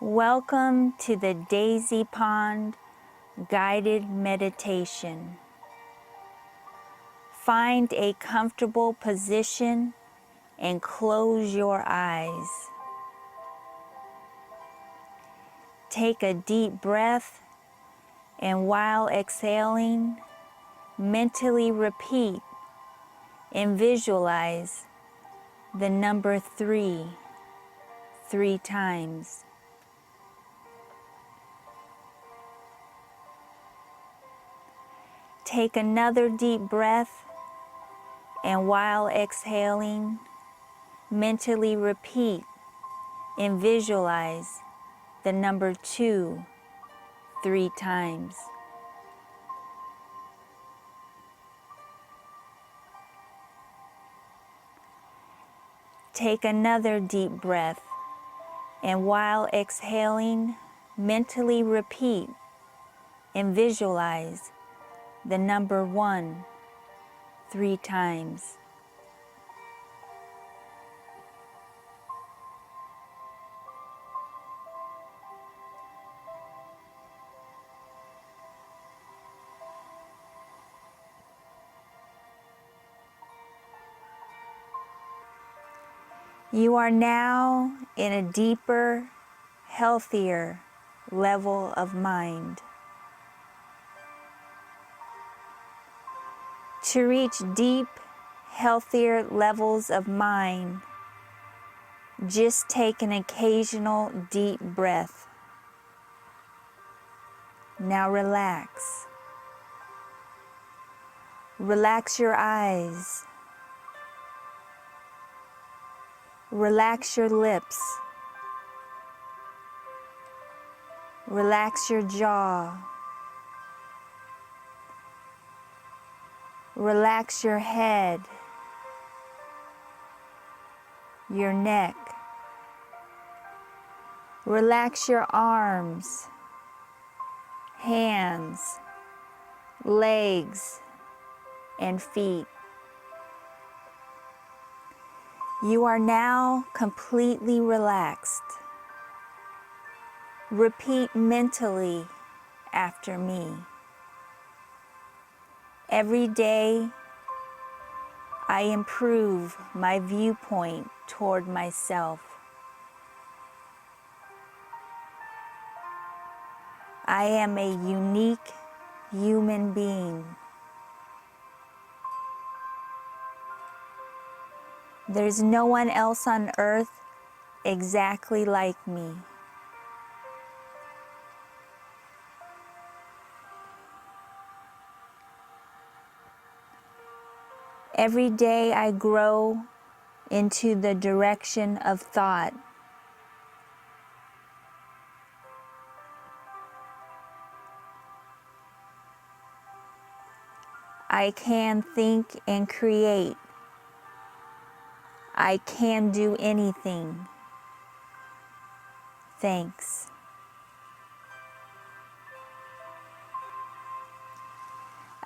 Welcome to the Daisy Pond Guided Meditation. Find a comfortable position and close your eyes. Take a deep breath and while exhaling, mentally repeat and visualize the number 3 times. Take another deep breath and while exhaling, mentally repeat and visualize the number 2 3 times. Take another deep breath and while exhaling, mentally repeat and visualize the number 1 3 times. You are now in a deeper, healthier level of mind. To reach deep, healthier levels of mind, just take an occasional deep breath. Now relax. Relax your eyes. Relax your lips. Relax your jaw. Relax your head, your neck. Relax your arms, hands, legs, and feet. You are now completely relaxed. Repeat mentally after me. Every day, I improve my viewpoint toward myself. I am a unique human being. There's no one else on earth exactly like me. Every day I grow into the direction of thought. I can think and create. I can do anything. Thanks.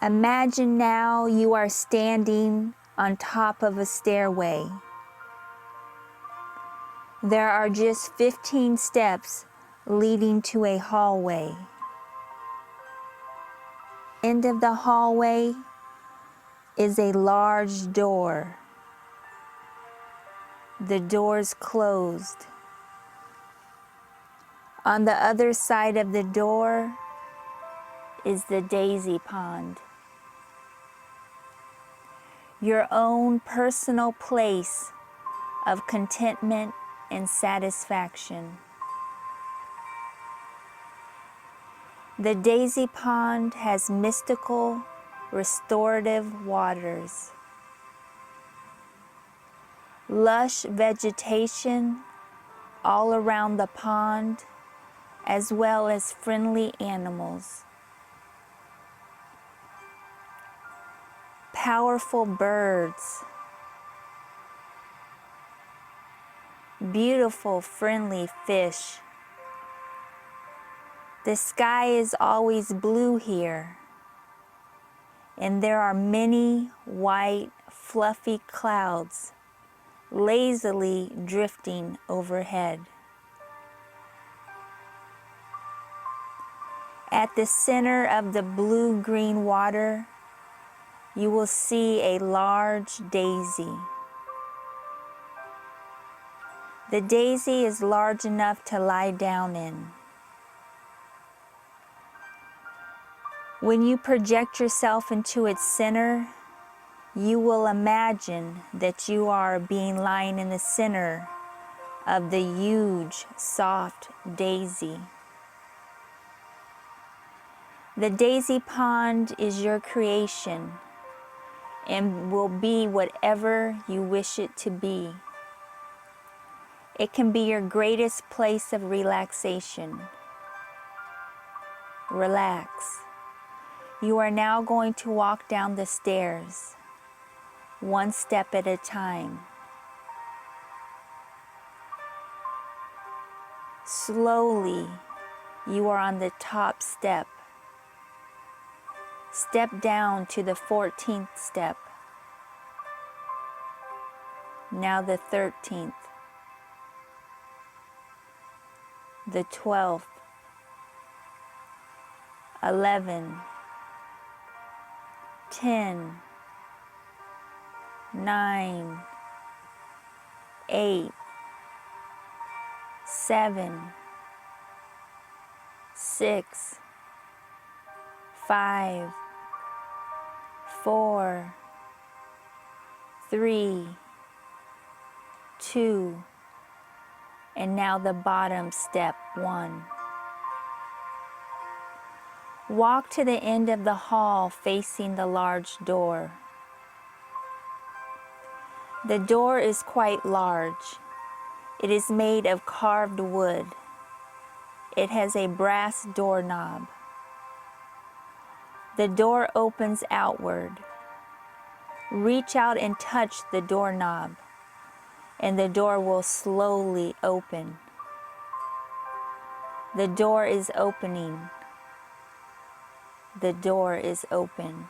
Imagine now you are standing on top of a stairway. There are just 15 steps leading to a hallway. End of the hallway is a large door. The door's closed. On the other side of the door is the Daisy Pond. Your own personal place of contentment and satisfaction. The Daisy Pond has mystical, restorative waters. Lush vegetation all around the pond, as well as friendly animals. Powerful birds. Beautiful, friendly fish. The sky is always blue here, and there are many white, fluffy clouds lazily drifting overhead. At the center of the blue-green water, you will see a large daisy. The daisy is large enough to lie down in. When you project yourself into its center, you will imagine that you are lying in the center of the huge, soft daisy. The daisy pond is your creation and will be whatever you wish it to be. It can be your greatest place of relaxation. Relax. You are now going to walk down the stairs, one step at a time. Slowly, you are on the top step. Step down to the 14th step. Now the 13th. The 12th. 11. 10. 9. 8. 7. 6. 5. 4. 3. 2. And now the bottom step, 1. Walk to the end of the hall facing the large door. The door is quite large. It is made of carved wood. It has a brass doorknob. The door opens outward. Reach out and touch the doorknob, and the door will slowly open. The door is opening. The door is open.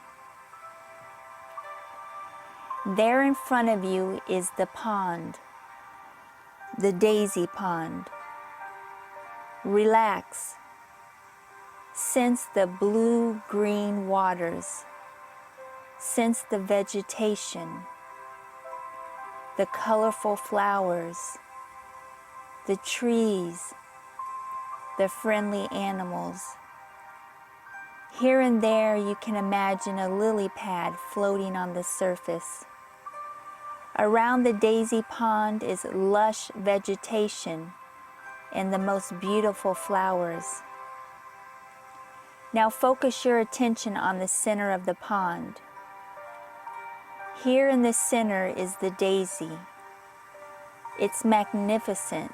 There in front of you is the pond, the daisy pond. Relax. Sense the blue-green waters. Sense the vegetation, the colorful flowers, the trees, the friendly animals. Here and there you can imagine a lily pad floating on the surface. Around the daisy pond is lush vegetation and the most beautiful flowers. Now focus your attention on the center of the pond. Here in the center is the daisy. It's magnificent.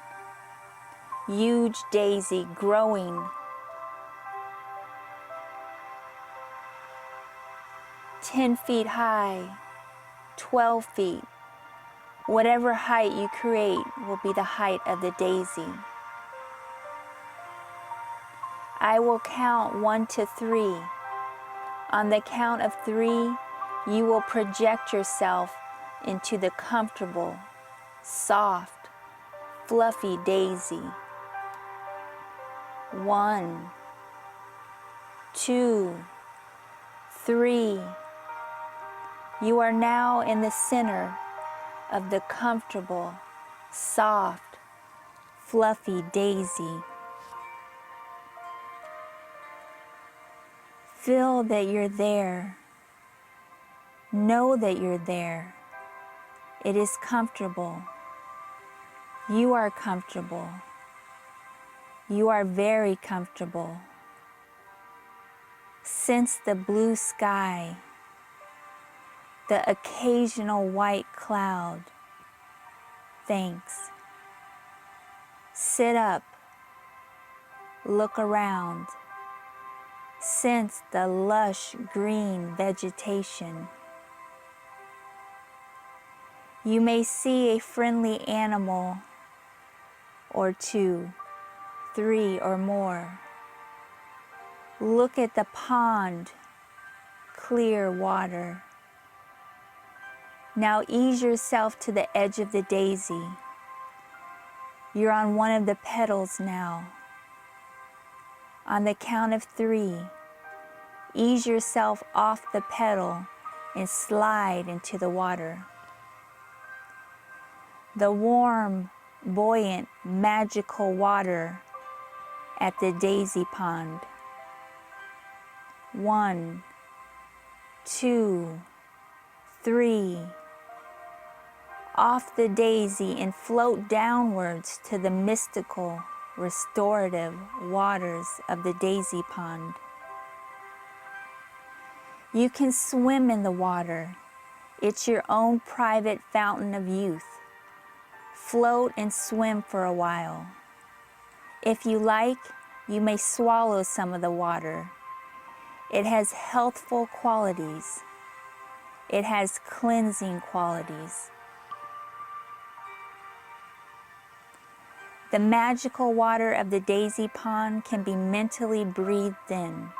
Huge daisy growing 10 feet high, 12 feet. Whatever height you create will be the height of the daisy. I will count 1 to 3. On the count of 3, you will project yourself into the comfortable, soft, fluffy daisy. 1, 2, 3. You are now in the center of the comfortable, soft, fluffy daisy. Feel that you're there. Know that you're there. It is comfortable. You are comfortable. You are very comfortable. Sense the blue sky, the occasional white cloud. Thanks. Sit up. Look around. Sense the lush green vegetation. You may see a friendly animal or 2, 3 or more. Look at the pond, clear water. Now ease yourself to the edge of the daisy. You're on one of the petals now. On the count of 3, ease yourself off the pedal and slide into the water. The warm, buoyant, magical water at the daisy pond. 1, 2, 3. Off the daisy and float downwards to the mystical, restorative waters of the daisy pond. You can swim in the water. It's your own private fountain of youth. Float and swim for a while. If you like, you may swallow some of the water. It has healthful qualities. It has cleansing qualities. The magical water of the daisy pond can be mentally breathed in.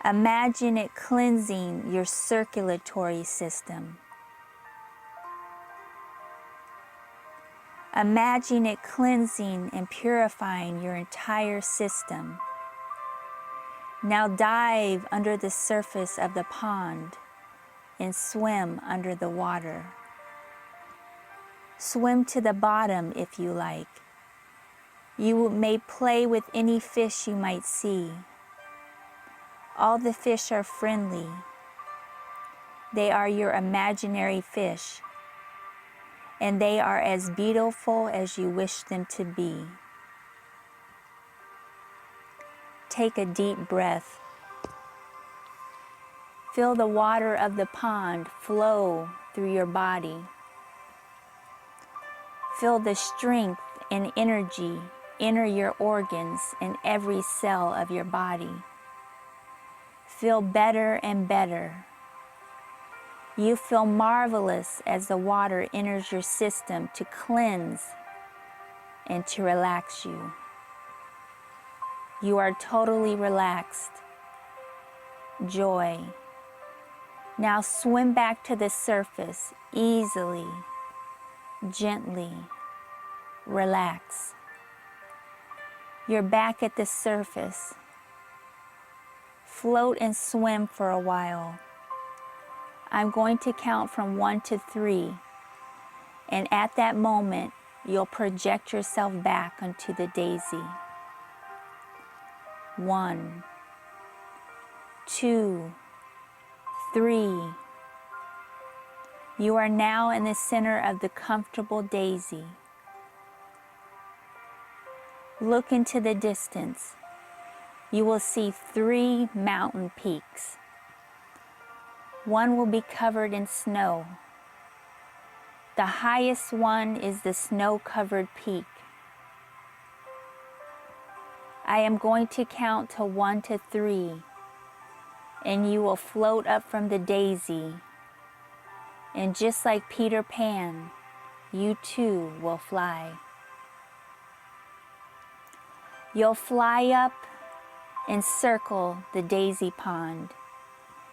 Imagine it cleansing your circulatory system. Imagine it cleansing and purifying your entire system. Now dive under the surface of the pond and swim under the water. Swim to the bottom if you like. You may play with any fish you might see. All the fish are friendly. They are your imaginary fish, and they are as beautiful as you wish them to be. Take a deep breath. Feel the water of the pond flow through your body. Feel the strength and energy enter your organs and every cell of your body. Feel better and better. You feel marvelous as the water enters your system to cleanse and to relax you. You are totally relaxed. Joy. Now swim back to the surface easily, gently. Relax. You're back at the surface. Float and swim for a while. I'm going to count from 1 to 3, and at that moment, you'll project yourself back onto the daisy. 1, 2, 3. You are now in the center of the comfortable daisy. Look into the distance. You will see 3 mountain peaks. One will be covered in snow. The highest one is the snow-covered peak. I am going to count to 1 to 3, and you will float up from the daisy. And just like Peter Pan, you too will fly. You'll fly up and circle the daisy pond,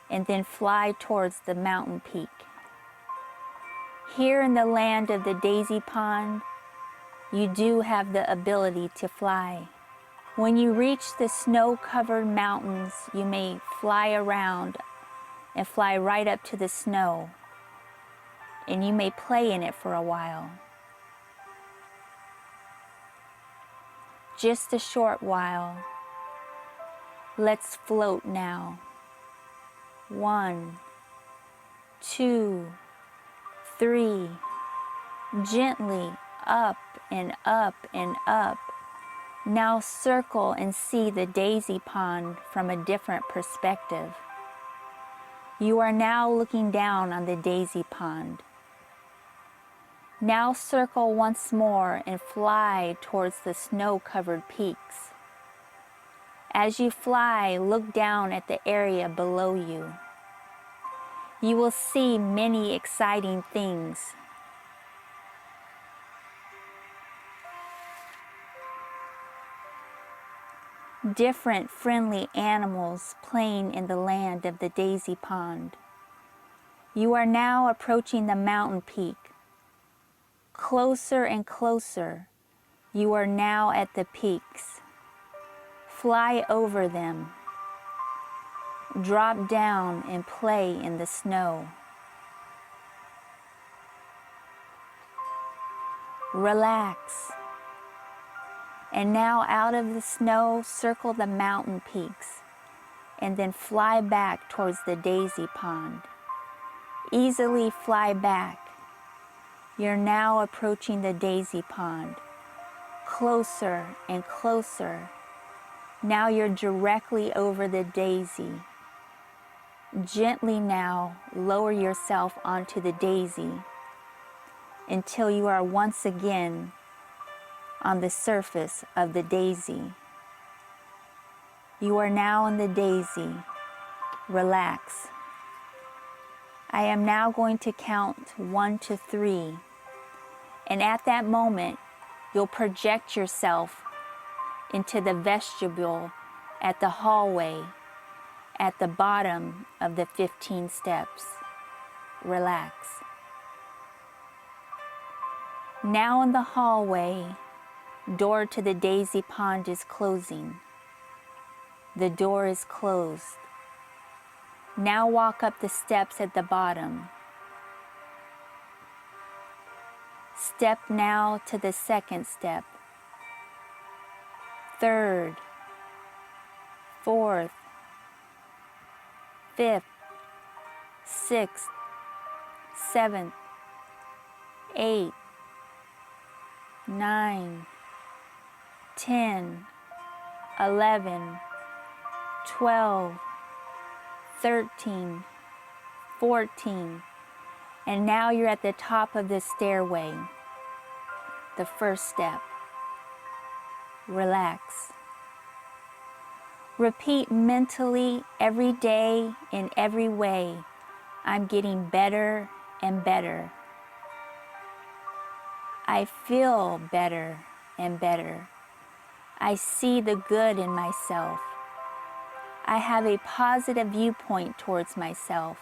and then fly towards the mountain peak. Here in the land of the daisy pond, you do have the ability to fly. When you reach the snow-covered mountains, you may fly around and fly right up to the snow, and you may play in it for a while. Just a short while. Let's float now. 1, 2, 3. Gently up and up and up. Now circle and see the daisy pond from a different perspective. You are now looking down on the daisy pond. Now circle once more and fly towards the snow-covered peaks. As you fly, look down at the area below you. You will see many exciting things. Different friendly animals playing in the land of the daisy pond. You are now approaching the mountain peak. Closer and closer, you are now at the peaks. Fly over them. Drop down and play in the snow. Relax. And now out of the snow, circle the mountain peaks and then fly back towards the daisy pond. Easily fly back. You're now approaching the daisy pond. Closer and closer. Now you're directly over the daisy. Gently now lower yourself onto the daisy until you are once again on the surface of the daisy. You are now on the daisy. Relax. I am now going to count 1 to 3. And at that moment, you'll project yourself into the vestibule at the hallway at the bottom of the 15 steps. Relax. Now in the hallway, door to the daisy pond is closing. The door is closed. Now walk up the steps at the bottom. Step now to the second step. Third, fourth, fifth, sixth, seventh, 8, 9, 10, 11, 12, 13, 14, and now you're at the top of the stairway, the first step. Relax. Repeat mentally every day in every way, I'm getting better and better. I feel better and better. I see the good in myself. I have a positive viewpoint towards myself.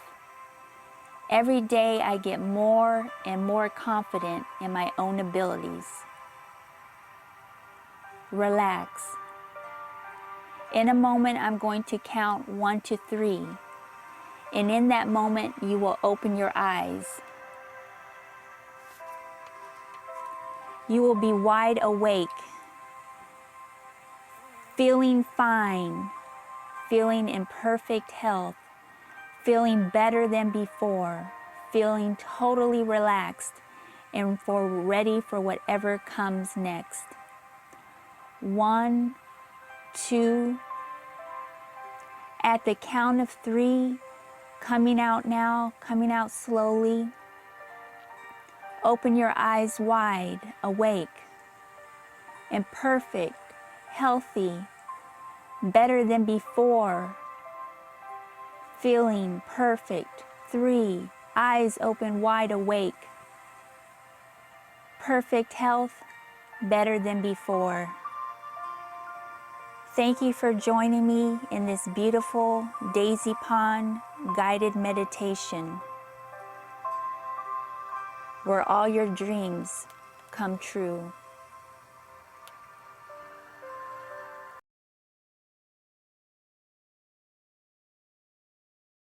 Every day I get more and more confident in my own abilities. Relax. In a moment, I'm going to count 1 to 3. And in that moment, you will open your eyes. You will be wide awake, feeling fine, feeling in perfect health, feeling better than before, feeling totally relaxed and ready for whatever comes next. 1, 2, at the count of 3, coming out now, coming out slowly. Open your eyes wide, awake, and perfect, healthy, better than before, feeling perfect. 3, eyes open wide awake, perfect health, better than before. Thank you for joining me in this beautiful Daisy Pond guided meditation, where all your dreams come true.